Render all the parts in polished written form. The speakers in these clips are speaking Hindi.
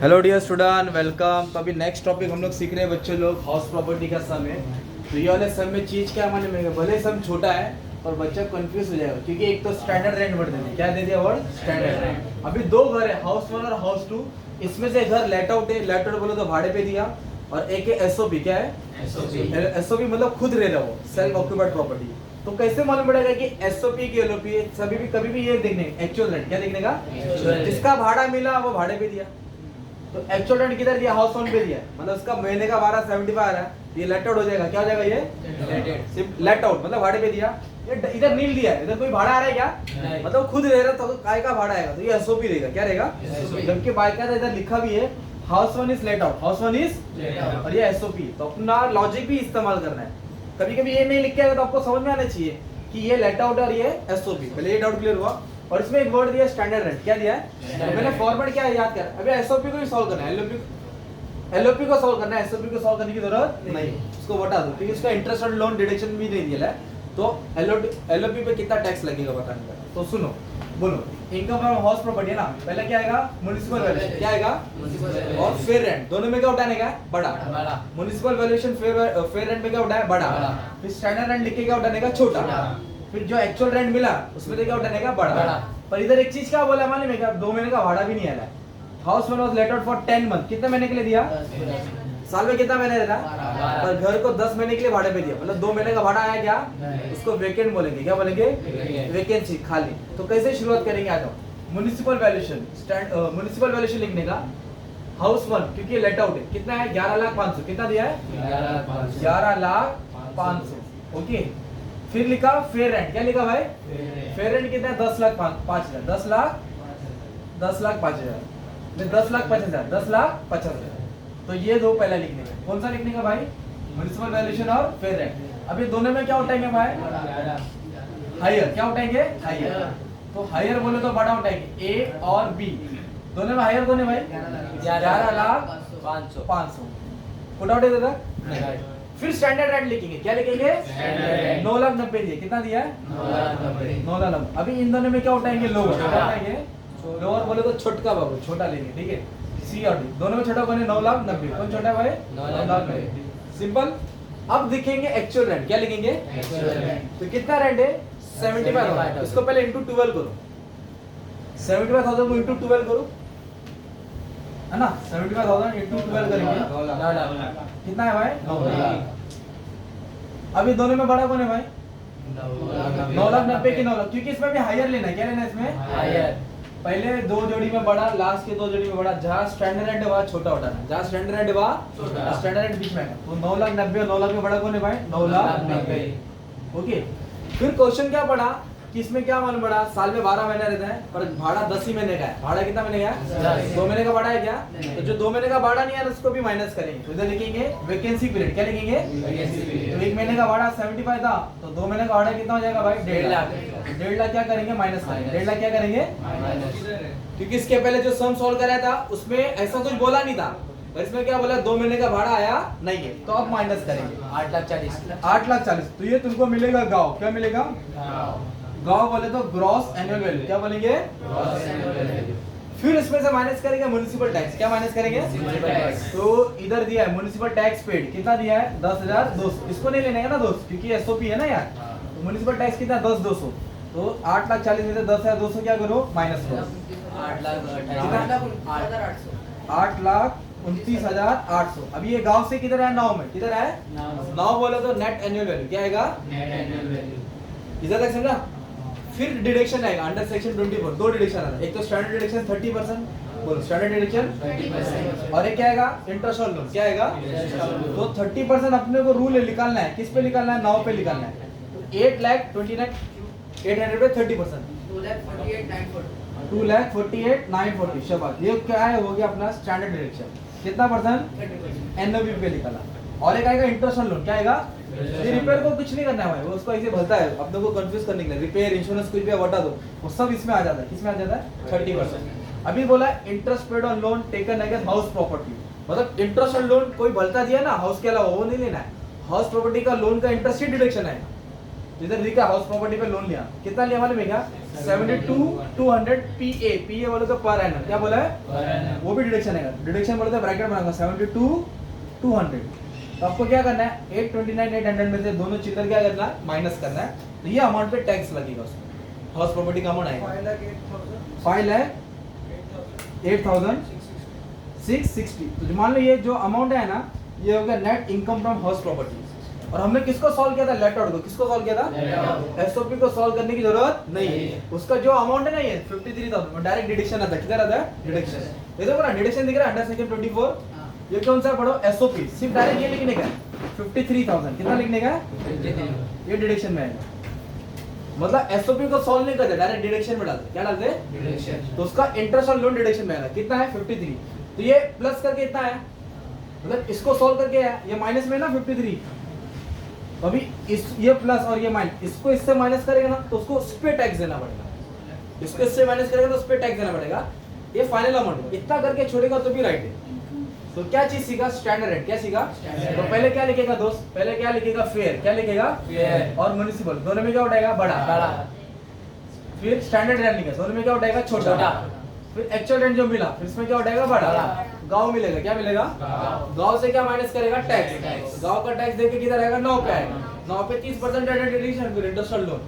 Hello dear student, welcome. तो अभी नेक्स्ट टॉपिक हम लोग सीख रहे हैं बच्चों लोग, हाउस प्रॉपर्टी का सम है। तो ये वाले सम में चीज़ क्या माने में, भले सम छोटा है और बच्चा कंफ्यूज हो जाएगा, क्योंकि एक तो स्टैंडर्ड रेंट वर्ड दे दिया। क्या दे दिया वर्ड? Standard rent. अभी दो घर है, हाउस 1 और हाउस 2। इसमें से घर लेट आउट है, लेट आउट बोलो तो भाड़े पे दिया, और एक है एसओपी। क्या है? एसओपी मतलब खुद रह रहा हो, सेल्फ ऑक्यूपाइड प्रॉपर्टी। तो कैसे मालूम पड़ेगा कि एसओपी की एलओपी है? सभी भी कभी भी ये देखने एक्चुअल रेंट। क्या देखने का? जिसका भाड़ा मिला वो भाड़े पे दिया। तो एक्चुअल रेंट किधर दिया? हाउस 1 पे दिया, मतलब उसका महीने का भाड़ा 75 आ रहा है, ये लेट आउट हो जाएगा। क्या हो जाएगा? ये लेट आउट मतलब भाड़े पे दिया। ये इधर नील दिया है, इधर कोई भाड़ा आ रहा है क्या? मतलब खुद रह रहा, तो काय का भाड़ा आएगा, तो ये एसओपी रहेगा। क्या रहेगा? जबकि बाकायदा इधर लिखा भी है house 1 is let out, house 1 is, और ये एसओपी। तो अपना लॉजिक भी इस्तेमाल करना है। कभी कभी ये नहीं लिख के आएगा तो आपको समझ में आना चाहिए कि ये लेट आउट और ये एसओपी। पहले ये डाउट क्लियर हुआ। और इसमें एक वर्ड दिया स्टैंडर्ड रेंट। क्या दिया है? तो मैंने फॉर्मेट क्या याद कर, अभी एसओपी को भी सॉल्व करना है, एलओपी को सॉल्व करना है, एसओपी को सॉल्व करने की जरूरत नहीं, उसको बता दो, क्योंकि इसका इंटरेस्ट और लोन डिडक्शन भी नहीं दिया है। तो एलओपी पे कितना टैक्स लगेगा बताने का। तो सुनो, बोलो। इनकम फ्रॉम हाउस प्रॉपर्टी है ना, पहले क्या आएगा? Municipal valuation. क्या आएगा? और फेयर रेंट। दोनों में क्या उठाने का? बड़ा। म्युनिसिपल वैल्यूएशन फेयर रेंट में क्या उठाए? बड़ा। फिर स्टैंडर्ड रेंट लिख के क्या उठाने का? छोटा। फिर जो एक्चुअल रेंट मिला उसमें तो क्या उठाने का? बड़ा। पर इधर एक चीज क्या बोला मालूम है क्या? 2 महीने का भाड़ा भी नहीं आया है। House one was let out for 10 month. कितने महीने के लिए दिया? साल में कितना महीने रहता? पर घर को 10 महीने के लिए भाड़े पे दिया, मतलब 2 महीने का भाड़ा आया। क्या उसको वेकेंट बोलेंगे? क्या बोलेंगे? वैकेंसी, खाली। तो कैसे शुरुआत करेंगे? आ जाओ। म्युनिसिपल वैल्यूएशन, म्युनिसिपल वैल्यूएशन लिखने का। हाउस 1 क्योंकि लेट आउट है, कितना है? 11,500,000। कितना दिया है? 11,500,000। ओके। फिर लिखा फेयर रेंट। क्या लिखा भाई? फेयर रेंट कितना है? 10,05,000। 10,05,000, 10,50,000, 10,50,000। तो ये दो पहले लिखने का। कौन सा लिखने का भाई? म्युनिसिपल वैल्यूएशन और फेयर रेंट। अभी दोनों में क्या उठाएंगे भाई? हायर। क्या उठाएंगे? हायर। तो हायर बोले तो बड़ा उठाएंगे, ए और बी दोनों में हायर कौन है भाई? 11,500,000। पुट आउट है दादा। फिर स्टैंडर्ड रेंट लिखेंगे। क्या लिखेंगे? 9,90,000 दिए। कितना दिया है? 9,90,000। अभी इन दोनों में क्या उठाएंगे? लोअर। क्या उठाएंगे? लोअर बोले तो छोटका बाबू, छोटा लेंगे। ठीक है, सी और डी दोनों में छोटा कौन है? 9,90,000। कौन छोटा है भाई? 9,90,000। सिंपल। अब दिखेंगे एक्चुअल रेंट। क्या लिखेंगे? तो कितना रेंट है? 75,000। इसको पहले इंटू 12 करो। 75,000 को इंटू 12 करो, है ना? 75,000 इंटू 12 करेंगे, कितना है भाई? 9,00,000। अभी दोनों में बड़ा कौन है भाई? 9,90,000 की 9,00,000, क्योंकि इसमें भी हायर लेना है। क्या लेना है इसमें? हायर। पहले दो जोड़ी में बड़ा, लास्ट के 2 जोड़ी में बड़ा। जहाँ स्टैंडर्ड रेंट है वहाँ छोटा उठाना, जहाँ स्टैंडर्ड रेंट है वहाँ स्टैंडर्ड रेंट बीच में है। तो 9,90,000 और 9,00,000 में बड़ा कौन है भाई? 9,90,000। ओके। फिर क्वेश्चन क्या पड़ा कि इसमें क्या मालूम पड़ा? साल में 12 महीने रहता है, पर भाड़ा 10 ही महीने का है। भाड़ा कितना महीने का है? 2 महीने का भाड़ा है। क्या? तो जो 2 महीने का भाड़ा नहीं है उसको भी माइनस करेंगे। तो इधर लिखेंगे वैकेंसी पीरियड। क्या लिखेंगे? तो 1 महीने का भाड़ा 75 था, तो 2 महीने का भाड़ा कितना हो जाएगा भाई? 1.5 लाख। 1.5 लाख क्या करेंगे? माइनस करेंगे। 1.5 लाख क्या करेंगे? क्योंकि इसके पहले जो सम सॉल्व कराया था उसमें ऐसा कुछ बोला नहीं था, पर इसमें क्या बोला? 2 महीने का भाड़ा आया नहीं है, तो अब माइनस करेंगे 8,40,000। तो ये तुमको मिलेगा गाँव। क्या मिलेगा? गाँव बोले तो ग्रॉस एनुअल वैल्यू। क्या बोलेंगे? फिर इसमें से माइनस करेंगे म्युनिसिपल टैक्स। क्या माइनस करेंगे? तो इधर दिया है म्युनिसिपल टैक्स पेड। कितना दिया है? 10,200। इसको नहीं लेने का ना दोस्त, क्योंकि एसओपी है ना यार। तो म्युनिसिपल टैक्स कितना? 10,200। तो 8,40,000 में से 10,200 क्या करो? माइनस करो। 8,29,800। अभी ये गांव से किधर है? 9 में। किधर है? 9 बोले तो नेट एनुअल वैल्यू। क्या आएगा? इधर तक समझा? फिर डिडक्शन आएगा अंडर सेक्शन 24। 2 डिडक्शन आता है, एक तो स्टैंडर्ड डिडक्शन 30%, बोलो स्टैंडर्ड डिडक्शन, और एक क्या आएगा? Interest on loan. क्या आएगा? तो 30% अपने को रूल निकालना है। किस पे निकालना है? 9 पे निकालना है। तो 8,29,800 पे 30%, 2,48,940। शाबाश। ये क्या है? हो गया अपना स्टैंडर्ड डिडक्शन। कितना परसेंट? एनओबी पे निकाला। और एक आएगा इंटरेस्ट ऑन लोन। क्या आएगा? ये रिपेयर को कुछ नहीं करना है भाई, वो उसको ऐसे भरता है अपने को कंफ्यूज करने के लिए। रिपेयर, इंश्योरेंस कुछ भी बता दो, वो सब इसमें आ जाता है। किसमें आ जाता है? 30%। अभी बोला interest paid on loan taken against house property, मतलब इंटरेस्ट ऑन लोन कोई भलता दिया ना हाउस के अलावा, वो नहीं लेना है। हाउस प्रॉपर्टी का लोन का इंटरेस्ट ही डिडक्शन है। जिधर लिखा हाउस प्रॉपर्टी पे लोन लिया, कितना लिया मालूम है क्या? 72,200 PA, PA बोले तो पर एनम, क्या बोला है? वो भी डिडक्शन है, डिडक्शन बोले तो ब्रैकेट बनाऊंगा 72,200। तो आपको क्या करना है, 829,800 में से दोनों चिल्लर क्या करना है, माइनस करना है। तो ये अमाउंट पे टैक्स लगेगा उसमें, हाउस प्रॉपर्टी का अमाउंट आएगा 5,08,660। तो मान लो ये जो अमाउंट है ना, ये हो गया net income from house property. और हमने किसको सॉल्व किया था? लेट आउट को। किसको सॉल्व किया था? एसओपी को सॉल्व करने की जरूरत नहीं है। उसका जो अमाउंट है ना, ये 53,000 डायरेक्ट डिडक्शन आता है। किधर आता है? डिडक्शन। ये देखो ना, डिडक्शन दिख रहा है, अंडर सेक्शन 24। ये कौन सा पढ़ो? एसओपी। सिर्फ डायरेक्ट ये लिखने का है 53,000। कितना लिखने का है? ये डिडक्शन में आएगा। मतलब एसओपी को सॉल्व नहीं करते, डायरेक्ट डिडक्शन में डालते। क्या डालते? डिडक्शन। तो उसका इंटरेस्ट और लोन डिडक्शन में आएगा। कितना है? 53। तो ये प्लस करके इतना है, मतलब इसको सॉल्व करके है, ये माइनस में ना 53। तो अभी इस ये प्लस और ये माइनस, इसको इससे माइनस करेगा ना तो उसको उस पे टैक्स देना पड़ेगा। इसको इससे माइनस करेगा तो उस पे टैक्स देना पड़ेगा। ये फाइनल अमाउंट इतना करके छोड़ेगा तो भी राइट है। तो क्या चीज सीखा? Standard rate. क्या सीखा? तो पहले क्या लिखेगा दोस्त? पहले क्या लिखेगा? फेयर। क्या लिखेगा? फेयर। और म्युनिसिपल, दोनों में क्या उठाएगा? बड़ा। फिर स्टैंडर्ड रेट लिखेगा, दोनों में क्या उठाएगा? छोटा। फिर एक्चुअल रेंट जो मिला, फिर इसमें क्या उठाएगा? बड़ा। गांव मिलेगा, क्या मिलेगा? गांव से क्या माइनस करेगा? टैक्स। गांव का टैक्स देके किधर आएगा? 9 पे आएगा। 9 पे 30% डिडक्शन, फिर इंटरेस्ट और loan.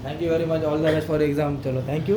Thank you very much, all the best for exam. चलो थैंक यू।